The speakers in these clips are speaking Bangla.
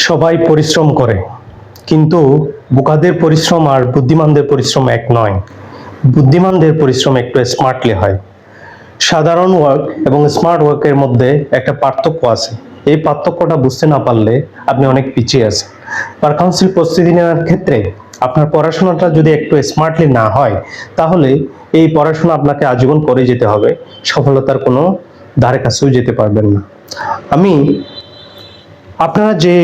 সবাই পরিশ্রম করে, কিন্তু বোকাদের পরিশ্রম আর বুদ্ধিমানদের পরিশ্রম এক নয়। বুদ্ধিমানদের পরিশ্রম একটু স্মার্টলি হয়। সাধারণ ওয়ার্ক এবং স্মার্ট ওয়ার্কের মধ্যে একটা পার্থক্য আছে। এই পার্থক্যটা বুঝতে না পারলে আপনি অনেক পিছিয়ে আছেন। বার কাউন্সিল প্রস্তুতি নেওয়ার ক্ষেত্রে আপনার পড়াশোনাটা যদি একটু স্মার্টলি না হয়, তাহলে এই পড়াশোনা আপনাকে আজীবন করে যেতে হবে, সফলতার কোনো ধারে কাছেও যেতে পারবেন না। আপনারা যে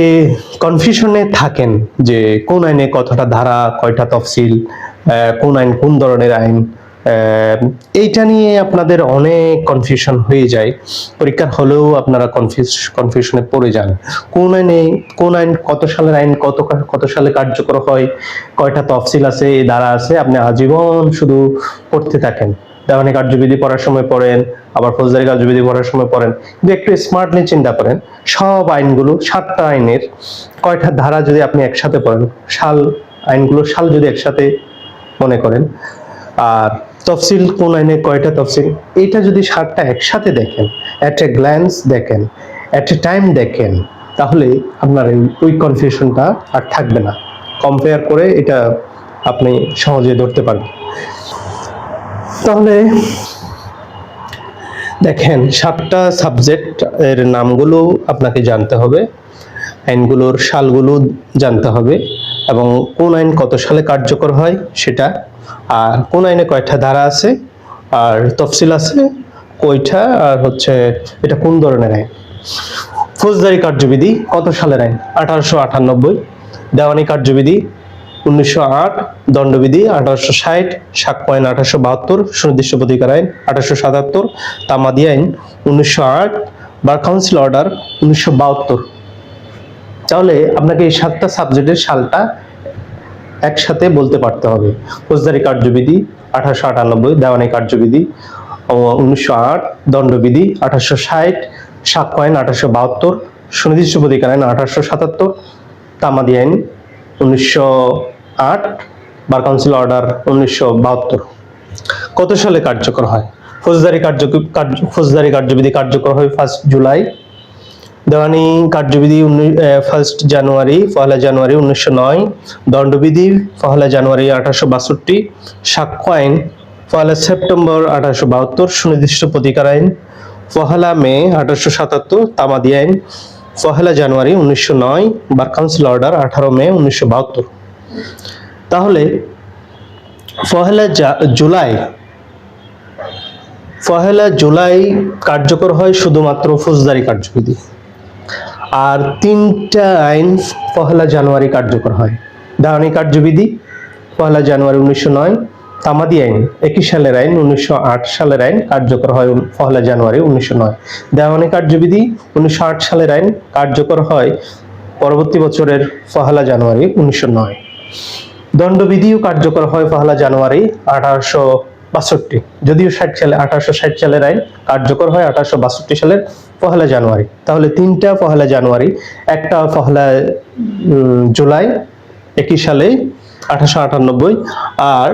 কনফিউশনে থাকেন যে কোন আইনে কতটা ধারা, কয়টা তফসিল, কোন আইন কোন ধরনের আইন, এইটা নিয়ে আপনাদের অনেক কনফিউশন হয়ে যায়। পরীক্ষার হলেও আপনারা কনফিউশনে পড়ে যান। কোন আইন কত সালের আইন, কত সালে কার্যকর হয়, কয়টা তফসিল আছে, ধারা আছে, আপনি আজীবন শুধু পড়তে থাকেন। দেওয়ানি কার্যবিধি পড়ার সময় পড়েন, আবার ফৌজদারি কার্যবিধি পড়ার সময় পড়েন, কিন্তু একটু স্মার্টলি চিন্তা করেন। সব আইনগুলো, 7টা আইনের কয়টা ধারা যদি আপনি একসাথে পড়েন, আইনগুলোর সাল যদি একসাথে মনে করেন, আর তফসিল কোন আইনে কয়টা তফসিল, এটা যদি 7টা একসাথে দেখেন, এট এ গ্ল্যান্স দেখেন, এট এ টাইম দেখেন, তাহলে আপনার ওই কনফিউশনটা আর থাকবে না। কম্পেয়ার করে এটা আপনি সহজে ধরতে পারবেন। তাহলে দেখেন, 7টা সাবজেক্ট এর নামগুলো আপনাকে জানতে হবে, আইনগুলোর সালগুলো জানতে হবে, এবং কোন আইন কত সালে কার্যকর হয় সেটা, আর কোন আইনে কয়টা ধারা আছে, আর তফসিল আছে কয়টা, আর হচ্ছে এটা কোন ধরনের আইন। ফৌজদারি কার্যবিধি কত সালের আইন? 1898। দেওয়ানি কার্যবিধি 1908, দণ্ডবিধি 1860, সাক্ষ্য আইন 1872, সুনির্দিষ্ট প্রতিকার আইন 1877, তামাদি আইন 1908, বার কাউন্সিল অর্ডার 1972। তাহলে আপনাকে এই 7টা সাবজেক্টের সালটা একসাথে বলতে পারতে হবে। ফৌজদারি কার্যবিধি 1898, দেওয়ানি কার্যবিধি 1908, দণ্ডবিধি 1860, সাক্ষ্য আইন 1872, সুনির্দিষ্ট প্রতিকার আইন 1877, তামাদি আইন 1908, বার কাউন্সিল অর্ডার 1972। কত সালে কার্যকর হয়? ফৌজদারি কার্যবিধি কার্যকর হয় 1 জুলাই। দেওয়ানি কার্যবিধি 1 জানুয়ারি, 1 জানুয়ারি 1909। দণ্ডবিধি 1 জানুয়ারি 1862। সাক্ষ্য আইন 1 সেপ্টেম্বর 1872। সুনির্দিষ্ট প্রতিকার আইন 1 মে 1877। তামাদি আইন 1 জানুয়ারি 1909। বার কাউন্সিল অর্ডার 18 মে 1972। তাহলে 1 জুলাই কার্যকর হয় শুধুমাত্র ফৌজদারি কার্যবিধি, আর 3টা আইন 1 জানুয়ারি কার্যকর হয়। দেওয়ানি কার্যবিধি 1 জানুয়ারি 1909, তামাদি আইন 21 সালের আইন, 1908 সালের আইন কার্যকর হয় 1 জানুয়ারি 1909। দেওয়ানি কার্যবিধি 1908 সালের আইন কার্যকর হয় পরবর্তী বছরের 1 জানুয়ারি 1909। দণ্ডবিধিও কার্যকর হয় 1 জানুয়ারি 1862, যদিও 1860 সালের আইন কার্যকর হয় 1862 সালের 1 জানুয়ারি। তাহলে 3টা 1 জানুয়ারি, একটা 1 জুলাই 21 সালে 1898, আর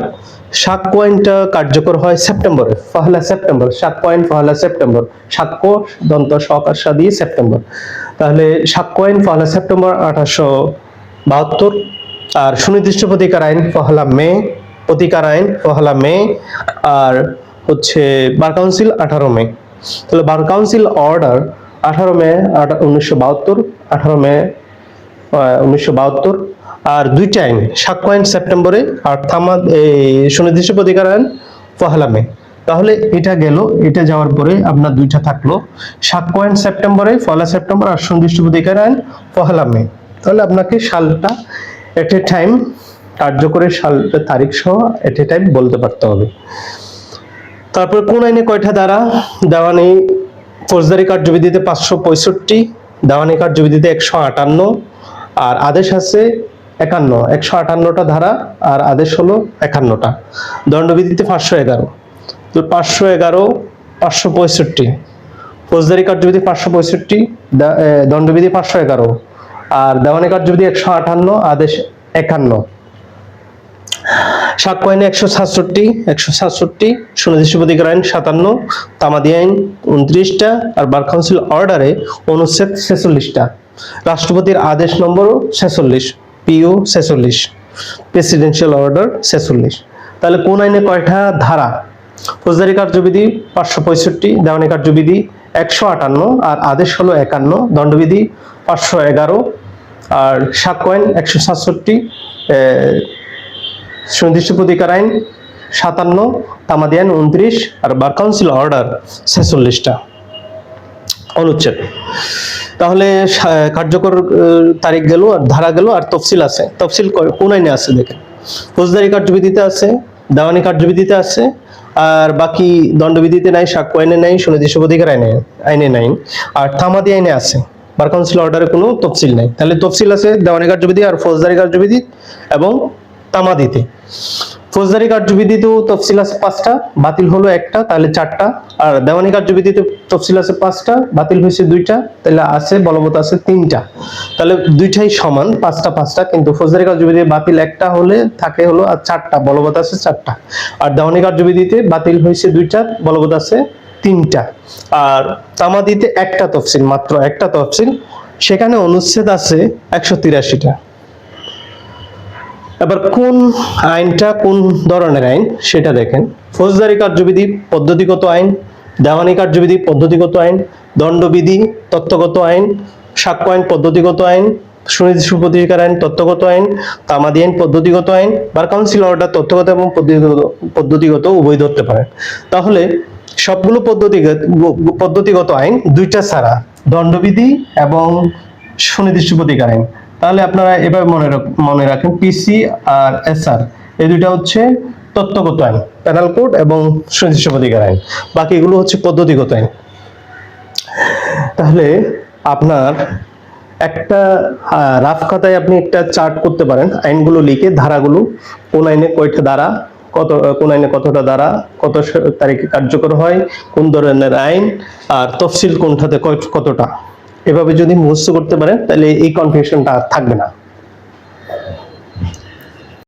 সাক্ষ্য আইনটা কার্যকর হয় সেপ্টেম্বরে, 1 সেপ্টেম্বর। সাক্ষ্য আইন 1 সেপ্টেম্বর, সাক্ষ্য দন্ত সকাশা দিয়ে সেপ্টেম্বর। তাহলে সাক্ষ্য আইন 1 সেপ্টেম্বর 1872, আর সুনির্দিষ্ট প্রতিকার আইন 1 মে, প্রতিকার আইন 1 মে, আর হচ্ছে বার কাউন্সিল 18 মে। তাহলে বার কাউন্সিল অর্ডার 18 মে 1972, 18 মে 1972, আর 2টা আইন, সাক্ষ্য আইন সেপ্টেম্বরে, আর সুনির্দিষ্ট প্রতিকার আইন 1 মে। তাহলে এটা গেল, এটা যাওয়ার পরে আপনার 2টা থাকলো, সাক্ষ্য আইন সেপ্টেম্বরে 1 সেপ্টেম্বর, আর সুনির্দিষ্ট প্রতিকার আইন 1 মে। তাহলে আপনাকে সালটা এট এ টাইম, কার্যকরের সালটা তারিখ সহ এট এ টাইম বলতে পারতে হবে। তারপর কোন আইনে কয়টা ধারা? দেওয়ানি ফৌজদারি কার্যবিধিতে 565, দেওয়ানি কার্যবিধিতে 158, আর আদেশ আছে 51, 158টা ধারা, আর আদেশ হলো 51টা। দণ্ডবিধিতে 511, তো 511, 565, ফৌজদারি কার্যবিধি 565, দণ্ডবিধি 511, আর দেওয়ানি কার্যবিধি 158, আদেশ 51। সাক্ষ্য আইনে 167, সুনির্দিষ্ট প্রতিকার আইন 57, তামাদি আইন 29টা, আর বার কাউন্সিল অর্ডারে অনুচ্ছেদ 46টা। রাষ্ট্রপতির আদেশ নম্বর 46, পিও 46, প্রেসিডেন্সিয়াল অর্ডার 46। তাহলে কোন আইনে কয়টা ধারা? ফৌজদারি কার্যবিধি 565, দেওয়ানি কার্যবিধি 158, আর আদেশ হলো 51, দণ্ডবিধি 511, আর সাক্ষ্য আইন 167, সুনির্দিষ্ট প্রতিকার আইন 57, তামাদি আইন 29, আর বার কাউন্সিল অর্ডার 46টা অনুচ্ছেদ। তাহলে কার্যকর তারিখ গেল, আর ধারা গেল, আর তফসিল আছে। তফসিল কোন আইনে আছে দেখেন, ফৌজদারি কার্যবিধিতে আছে, দেওয়ানি কার্যবিধিতে আছে, আর বাকি দণ্ডবিধিতে নাই, সাক্ষ্য আইনে নাই, সুনির্দিষ্ট প্রতিকার আইনে নাই, আর তামাদি আইনে আছে। বার কাউন্সিল অর্ডারে কোনো তফসিল নাই। তাহলে তফসিল আছে দেওয়ানি কার্যবিধি আর ফৌজদারি কার্যবিধি এবং তামাদিতে। ফৌজদারি কার্যবিধিতেও তফসিল আছে 5টা, বাতিল হলো 1টা, তাহলে 4টা। আর দেওয়ানি কার্যবিধিতে তফসিল আছে 5টা, বাতিল হয়েছে 2টা, তাহলে আছে বলবৎ আছে 3টা। তাহলে দুইটাই সমান, 5টা 5টা, কিন্তু ফৌজদারি কার্যবিধিতে বাতিল 1টা হলে থাকে হলো আর 4টা, বলবৎ আছে 4টা। আর দেওয়ানি কার্যবিধিতে বাতিল হয়েছে 2টা, বলবৎ আছে 3টা। আর তামাদিতে 1টা তফসিল, মাত্র 1টা তফসিল, সেখানে অনুচ্ছেদ আছে 183টা। এবার কোন আইনটা কোন ধরনের আইন সেটা দেখেন। ফৌজদারি কার্যবিধি পদ্ধতিগত আইন, দেওয়ানি কার্যবিধি পদ্ধতিগত আইন, দণ্ডবিধি তত্ত্বগত আইন, সাক্ষ্য আইন পদ্ধতিগত আইন, সুনির্দিষ্ট প্রতিকার আইন তত্ত্বগত আইন, তামাদি আইন পদ্ধতিগত আইন, বার কাউন্সিল অর্ডার তত্ত্বগত এবং পদ্ধতিগত উভয় ধরতে পারেন। তাহলে সবগুলো পদ্ধতিগত আইন, 2টা ছাড়া, দণ্ডবিধি এবং সুনির্দিষ্ট প্রতিকার আইন। তাহলে আপনারা এভাবে মনে রাখেন, পিসি আর এসআর এই দুইটা হচ্ছে তত্ত্বগত আইন, পেনাল কোড এবং সুনির্দিষ্ট প্রতিকার আইন, বাকিগুলো হচ্ছে পদ্ধতিগত আইন। তাহলে আপনার একটা রাফ খাতায় আপনি একটা চার্ট করতে পারেন, আইনগুলো লিখে ধারাগুলো, কোন আইনে কয়টা ধারা, কোন আইনে কতটা ধারা, কত তারিখে কার্যকর হয়, কোন ধরনের আইন, আর তফসিল কোনটাতে কতটা। এভাবে যদি মুখস্থ করতে পারেন তাহলে এই কনফিউশনটা থাকবে না।